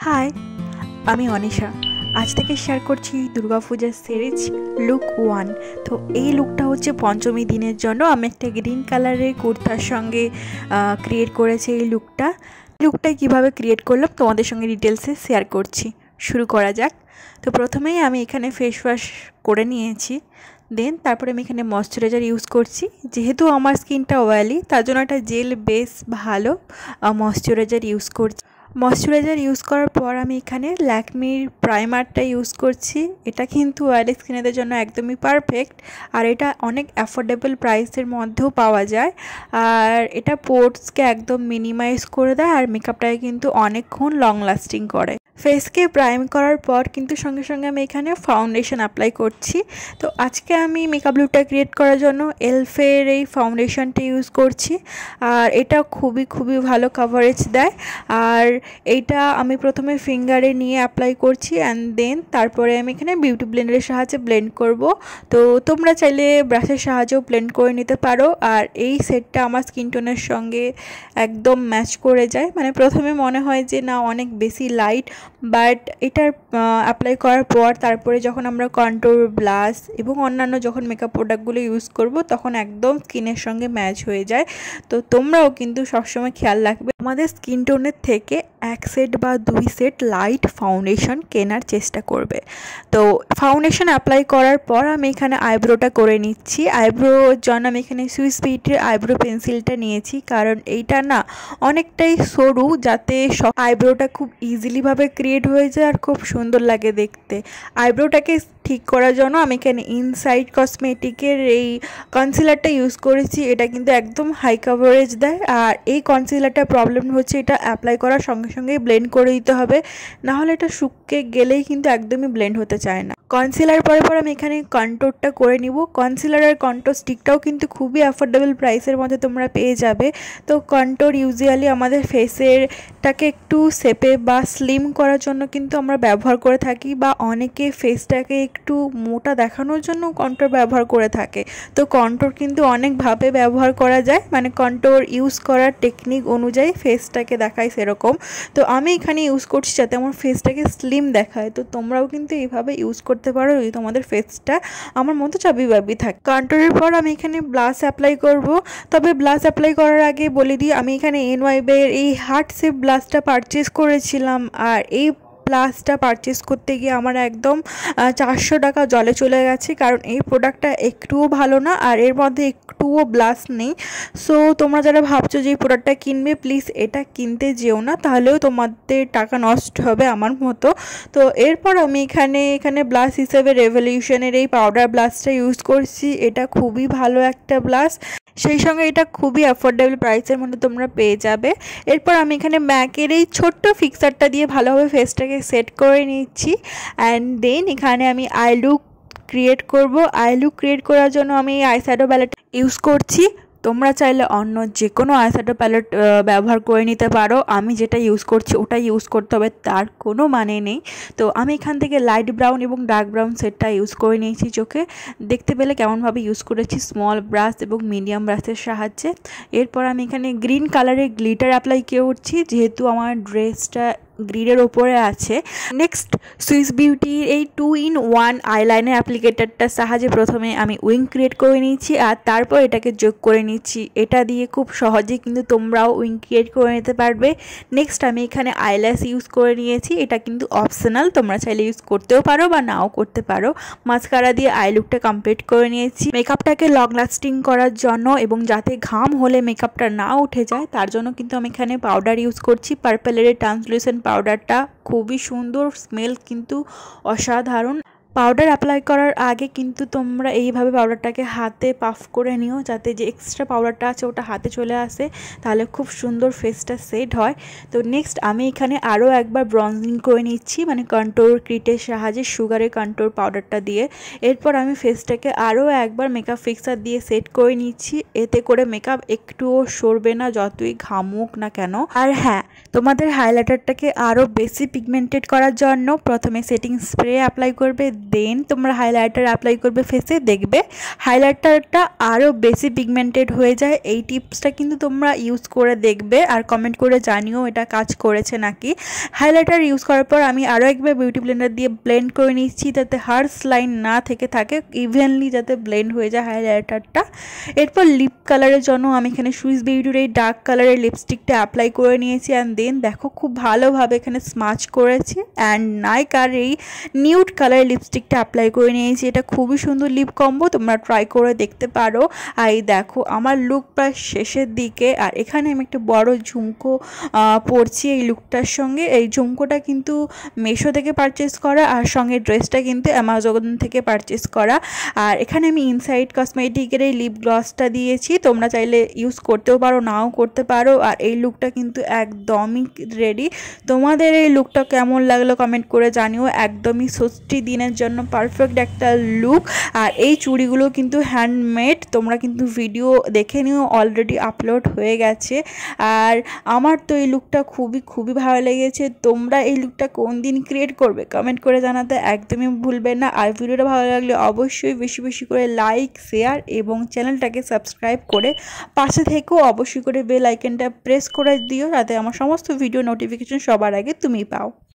High, আমি অনিশা। আজ থেকে শেয়ার করছি দুর্গাপূজার সিরিজ লুক 1। তো এই লুকটা হচ্ছে পঞ্চমী দিনের জন্য আমি একটা গ্রিন কালারের কুর্তার সঙ্গে ক্রিয়েট করেছি। এই লুকটা কিভাবে ক্রিয়েট করলাম তোমাদের সঙ্গে ডিটেলসে শেয়ার করছি। শুরু করা যাক। তো প্রথমেই আমি এখানে ফেস ওয়াশ করে নিয়েছি, দেন তারপরে আমি এখানে ময়শ্চারাইজার ইউজ করছি। যেহেতু আমার স্কিনটা অয়েলি, তার জন্য একটা জেল বেস ভালো ময়শ্চারাইজার ইউজ করছি। ময়শ্চারাইজার ইউজ করার পর আমি এখানে ল্যাকমির প্রাইমারটা ইউজ করছি। এটা কিন্তু অয়েলি স্কিনেদের জন্য একদমই পারফেক্ট, আর এটা অনেক অ্যাফোর্ডেবল প্রাইসের মধ্যেও পাওয়া যায়। আর এটা পোর্সকে একদম মিনিমাইজ করে দেয়, আর মেকআপটাকে কিন্তু অনেকক্ষণ লং লাস্টিং করে। ফেসকে প্রাইম করার পর কিন্তু সঙ্গে সঙ্গে আমি এখানে ফাউন্ডেশন অ্যাপ্লাই করছি। তো আজকে আমি মেকআপ লুকটা ক্রিয়েট করার জন্য এলফের এই ফাউন্ডেশনটা ইউজ করছি, আর এটা খুবই ভালো কভারেজ দেয়। আর এইটা আমি প্রথমে ফিঙ্গারে নিয়ে অ্যাপ্লাই করছি, অ্যান্ড দেন তারপরে আমি এখানে বিউটি ব্লেন্ডারের সাহায্যে ব্লেন্ড করব। তো তোমরা চাইলে ব্রাশের সাহায্যেও ব্লেন্ড করে নিতে পারো। আর এই সেটটা আমার স্কিন টোনের সঙ্গে একদম ম্যাচ করে যায়। মানে প্রথমে মনে হয় যে না অনেক বেশি লাইট, বাট এটার অ্যাপ্লাই করার পর তারপরে যখন আমরা কন্ট্যুর, ব্লাশ এবং অন্যান্য যখন মেকআপ প্রোডাক্টগুলো ইউজ করব তখন একদম স্কিনের সঙ্গে ম্যাচ হয়ে যায়। তো তোমরাও কিন্তু সবসময় খেয়াল রাখবে আমাদের স্কিন টোনের থেকে 1 সেট বা 2 সেট লাইট ফাউন্ডেশন কেনার চেষ্টা করবে। তো ফাউন্ডেশন অ্যাপ্লাই করার পর আমি এখানে আইব্রোটা করে নিচ্ছি। আইব্রোর জন্য আমি এখানে সুইস বিউটির আইব্রো পেন্সিলটা নিয়েছি, কারণ এইটা না অনেকটাই সরু, যাতে আইব্রোটা খুব ইজিলিভাবে ক্রিয়েট হয়ে যায় আর খুব সুন্দর লাগে দেখতে। আইব্রোটাকে ঠিক করার জন্য আমি এখানে ইনসাইড কসমেটিকের এই কনসিলারটা ইউজ করেছি। এটা কিন্তু একদম হাই কভারেজ দেয়। আর এই কনসিলারটার প্রবলেম হচ্ছে এটা অ্যাপ্লাই করার সঙ্গে সঙ্গেই ব্লেন্ড করে দিতে হবে, নাহলে এটা শুকিয়ে গেলেই কিন্তু একদমই ব্লেন্ড হতে চায় না। কনসিলার পর আমি এখানে কন্ট্যুরটা করে নিব। কনসিলার আর কন্ট্যুর স্টিকটাও কিন্তু খুবই অ্যাফোর্ডেবল প্রাইসের মধ্যে তোমরা পেয়ে যাবে। তো কন্ট্যুর ইউজুয়ালি আমাদের ফেসেরটাকে একটু শেপে বা স্লিম করার জন্য কিন্তু আমরা ব্যবহার করে থাকি, বা অনেকে ফেসটাকে একটু মোটা দেখানোর জন্য কন্ট্যুর ব্যবহার করে থাকে। তো কন্ট্যুর কিন্তু অনেকভাবে ব্যবহার করা যায়, মানে কন্ট্যুর ইউজ করার টেকনিক অনুযায়ী ফেসটাকে দেখায় সেরকম। তো আমি এখানে ইউজ করছি যাতে আমার ফেসটাকে স্লিম দেখায়। তো তোমরাও কিন্তু এইভাবে ইউজ করতে পারো যদি তোমাদের ফেসটা আমার মতো চাবি থাকে। কন্ট্যুরের পর আমি এখানে ব্লাশ অ্যাপ্লাই করব। তবে ব্লাশ অ্যাপ্লাই করার আগে বলে দিই, আমি এখানে এনওয়াইবের এই হার্ট শেপ ব্লাশটা পারচেস করেছিলাম। আর এই ব্লাশটা পারচেস করতে গিয়ে আমার একদম 400 টাকা জলে চলে গেছে, কারণ এই প্রোডাক্টটা একটুও ভালো না, আর এর মধ্যে একটুও ব্লাশ নেই। সো তোমরা যারা ভাবছো যে এই প্রোডাক্টটা কিনবে, প্লিজ এটা কিনতে যেও না, তাহলেও তোমাদের টাকা নষ্ট হবে আমার মতো। তো এরপর আমি এখানে ব্লাশ হিসেবে রেভলিউশনের এই পাউডার ব্লাশটা ইউজ করছি। এটা খুবই ভালো একটা ব্লাশ, সেই সঙ্গে এটা খুবই অ্যাফোর্ডেবল প্রাইসের মধ্যে তোমরা পেয়ে যাবে। এরপর আমি এখানে ম্যাকের এই ছোট্ট ফিক্সারটা দিয়ে ভালোভাবে ফেসটাকে সেট করে নিচ্ছি, অ্যান্ড দেন এখানে আমি আই লুক ক্রিয়েট করব। আই লুক ক্রিয়েট করার জন্য আমি আইশ্যাডো প্যালেট ইউজ করছি। তোমরা চাইলে অন্য যে কোনো আইশ্যাডো প্যালেট ব্যবহার করে নিতে পারো। আমি যেটা ইউজ করছি ওটা ইউজ করতে হবে তার কোনো মানে নেই। তো আমি এখান থেকে লাইট ব্রাউন এবং ডার্ক ব্রাউন সেটটা ইউজ করে নিয়েছি চোখে। দেখতে পেলে কেমনভাবে ইউজ করেছি স্মল ব্রাশ এবং মিডিয়াম ব্রাশের সাহায্যে। এরপর আমি এখানে গ্রিন কালারের গ্লিটার অ্যাপ্লাই করছি, যেহেতু আমার ড্রেসটা গ্রিনের ওপরে আছে। নেক্সট সুইস বিউটির এই 2-in-1 আইলাইনার অ্যাপ্লিকেটারটার সাহায্যে প্রথমে আমি উইং ক্রিয়েট করে নিয়েছি, আর তারপর এটাকে যোগ করে নিচ্ছি। এটা দিয়ে খুব সহজেই কিন্তু তোমরাও উইং ক্রিয়েট করে নিতে পারবে। নেক্সট আমি এখানে আইল্যাশ ইউজ করে নিয়েছি। এটা কিন্তু অপশনাল, তোমরা চাইলে ইউজ করতেও পারো বা নাও করতে পারো। মাস্কারা দিয়ে আই লুকটা কমপ্লিট করে নিয়েছি। মেকআপটাকে লং লাস্টিং করার জন্য এবং যাতে ঘাম হলে মেকআপটা না উঠে যায় তার জন্য কিন্তু আমি এখানে পাউডার ইউজ করছি। পার্পেলের ট্রান্সলুসেন্ট পাউডারটা খুবই সুন্দর, স্মেল কিন্তু অসাধারণ। পাউডার অ্যাপ্লাই করার আগে কিন্তু তোমরা এইভাবে পাউডারটাকে হাতে পাফ করে নিও, যাতে যে এক্সট্রা পাউডারটা আছে ওটা হাতে চলে আসে, তাহলে খুব সুন্দর ফেসটা সেট হয়। তো নেক্সট আমি এখানে আরও একবার ব্রঞ্জিং করে নিচ্ছি, মানে কন্ট্যুর কিটের সাহায্যে সুগারের কন্ট্যুর পাউডারটা দিয়ে। এরপর আমি ফেসটাকে আরও একবার মেকআপ ফিক্সার দিয়ে সেট করে নিচ্ছি। এতে করে মেকআপ একটুও সরবে না যতই ঘামুক না কেন। আর হ্যাঁ, তোমাদের হাইলাইটারটাকে আরও বেশি পিগমেন্টেড করার জন্য প্রথমে সেটিং স্প্রে অ্যাপ্লাই করবে, দেন তোমরা হাইলাইটার অ্যাপ্লাই করবে ফেসে, দেখবে হাইলাইটারটা আরও বেশি পিগমেন্টেড হয়ে যায়। এই টিপসটা কিন্তু তোমরা ইউজ করে দেখবে আর কমেন্ট করে জানিও এটা কাজ করেছে নাকি। হাইলাইটার ইউজ করার পর আমি আরও একবার বিউটি ব্লেন্ডার দিয়ে ব্লেন্ড করে নিচ্ছি যাতে হার্শ লাইন না থেকে থাকে, ইভেনলি যাতে ব্লেন্ড হয়ে যায় হাইলাইটারটা। এরপর লিপ কালারের জন্য আমি এখানে সুইস বিউটির এই ডার্ক কালারের লিপস্টিকটা অ্যাপ্লাই করে নিয়েছি অ্যান্ড দেন দেখো খুব ভালোভাবে এখানে স্মাচ করেছি অ্যান্ড নাইকার এই নিউড কালারের লিপস্টিকটা অ্যাপ্লাই করে নিয়েছি। এটা খুবই সুন্দর লিপ কম্বো, তোমরা ট্রাই করে দেখতে পারো। আর এই দেখো আমার লুক প্রায় শেষের দিকে, আর এখানে আমি একটা বড় ঝুমকো পরছি এই লুকটার সঙ্গে। এই ঝুমকোটা কিন্তু মেশো থেকে পারচেস করা আর সঙ্গে ড্রেসটা কিন্তু অ্যামাজন থেকে পারচেস করা। আর এখানে আমি ইনসাইড কসমেটিকের এই লিপ গ্লসটা দিয়েছি, তোমরা চাইলে ইউজ করতেও পারো নাও করতে পারো। আর এই লুকটা কিন্তু একদমই রেডি। তোমাদের এই লুকটা কেমন লাগলো কমেন্ট করে জানিও। একদমই ষষ্ঠী দিনের জন্য পারফেক্ট একটা লুক। আর এই চুড়িগুলো কিন্তু হ্যান্ডমেড, তোমরা কিন্তু ভিডিও দেখে নিও, অলরেডি আপলোড হয়ে গেছে। আর আমার তো এই লুকটা খুবই ভালো লেগেছে। তোমরা এই লুকটা কোন দিন ক্রিয়েট করবে কমেন্ট করে জানাতে একদমই ভুলবে না। আর ভিডিওটা ভালো লাগলে অবশ্যই বেশি করে লাইক, শেয়ার এবং চ্যানেলটাকে সাবস্ক্রাইব করে পাশে থেকেও অবশ্যই করে বেল আইকনটা প্রেস করে দিও যাতে আমার সমস্ত ভিডিও নোটিফিকেশন সবার আগে তুমি পাও।